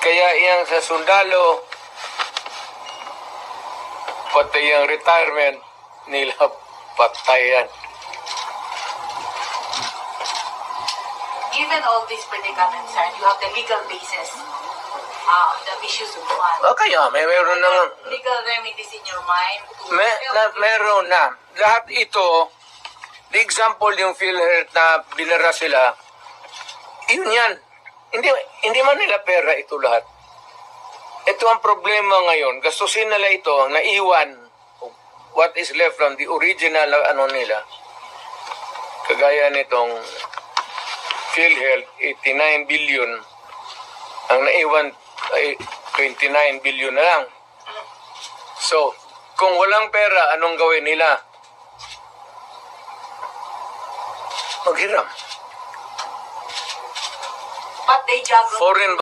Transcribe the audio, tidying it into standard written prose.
Kaya iyang sa sundalo, pati yung retirement nila patayan. Given all these predicaments, sir, you have the legal basis on the issues of one. Kaya mayroon na nga. Legal remedies in your mind. Meron na. Lahat ito, the example yung PhilHealth na binara sila, yun yan. Hindi man nila pera ito lahat. Ito ang problema ngayon. Gastusin nila ito, naiwan what is left from the original nila. Kagaya nitong PhilHealth, 89 billion. Ang naiwan ay 29 billion na lang. So, kung walang pera, anong gawin nila? Maghiram. But they juggle. Foreign